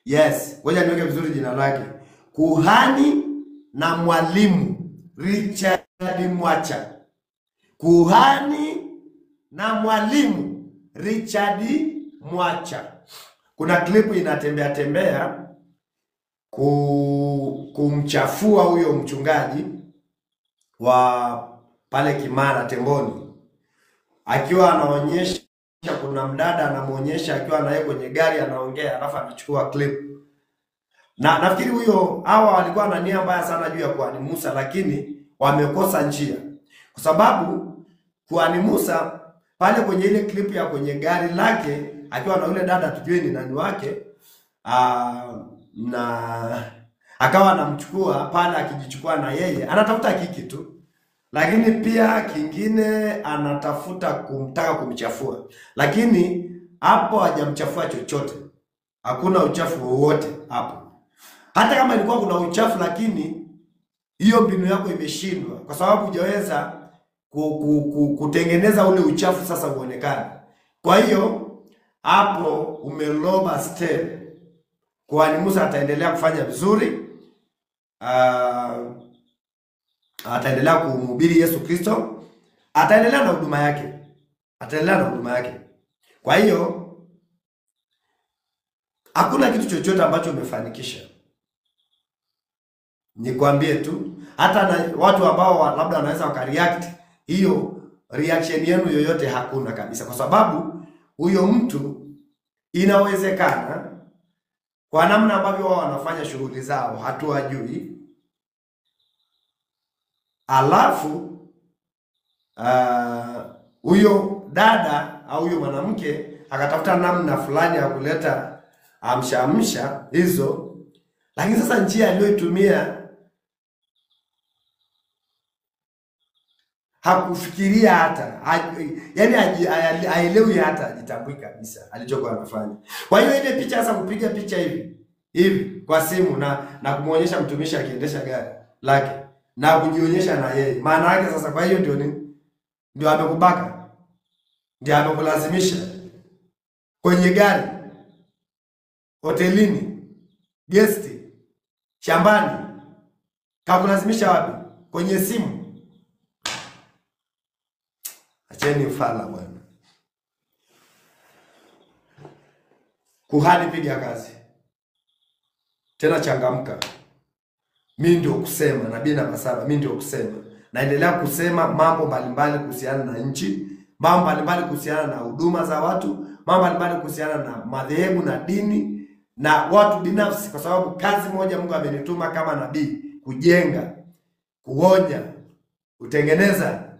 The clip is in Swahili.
Yes, ngoja niweke vizuri jina lake. Kuhani na mwalimu Richard Mwacha. Kuhani na mwalimu Richard Mwacha. Kuna klipu inatembea tembea kumchafua huyo mchungaji wa pale Kimara Temboni, akiwa anaonyesha, kuna mdada anamuonyesha akiwa naye kwenye gari anaongea, alafu anachukua clip. Na nafikiri hawa walikuwa na nia mbaya sana juu ya Kuhani Musa, lakini wamekosa njia, kwa sababu Kuhani Musa pale kwenye ile clip ya kwenye gari lake akiwa na yule dada, tujue ni nani wake, na akawa anamchukua pale, akijichukua na yeye anatafuta kiki tu, lakini pia kingine anatafuta kumtaka kumchafua, lakini hapo hajamchafua chochote, hakuna uchafu wowote hapo. Hata kama ilikuwa kuna uchafu, lakini hiyo mbinu yako imeshindwa, kwa sababu hujaweza kutengeneza ule uchafu sasa uonekane. Kwa hiyo hapo umeloba step. Kuhani Musa ataendelea kufanya vizuri, ataendelea kumhubiri Yesu Kristo, ataendelea na huduma yake, Kwa hiyo hakuna kitu chochote ambacho umefanikisha. Nikwambie tu, hata na watu ambao labda wanaweza wakareact, hiyo reaction yenu yoyote hakuna kabisa, kwa sababu huyo mtu inawezekana kwa namna ambavyo wao wanafanya shughuli zao hatuwajui, alafu huyo dada au huyo mwanamke akatafuta namna fulani ya kuleta amsha hizo, lakini sasa njia aliyoitumia hakufikiria hata, yani haelewi hata, ajitambui kabisa alichokuwa anafanya. Kwa hiyo ile picha sasa, kupiga picha hivi kwa simu na kumuonyesha mtumishi akiendesha gari lake na kujionyesha na yeye, maana yake sasa, kwa hiyo ndio nini? Ndio amekubaka, ndio amekulazimisha kwenye gari, hotelini, guest, shambani. Kakulazimisha wapi? Kwenye simu. Acheni ufala bwana. Kuhani, piga kazi tena, changamka. Mimi ndio kusema, nabii namba 7, mimi ndio kusema. Naendelea kusema mambo mbalimbali kuhusiana na nchi, mambo mbalimbali kuhusiana na huduma za watu, mambo mbalimbali kuhusiana na madhehebu na dini na watu binafsi, kwa sababu kazi moja Mungu amenituma kama nabii: kujenga, kuonya, kutengeneza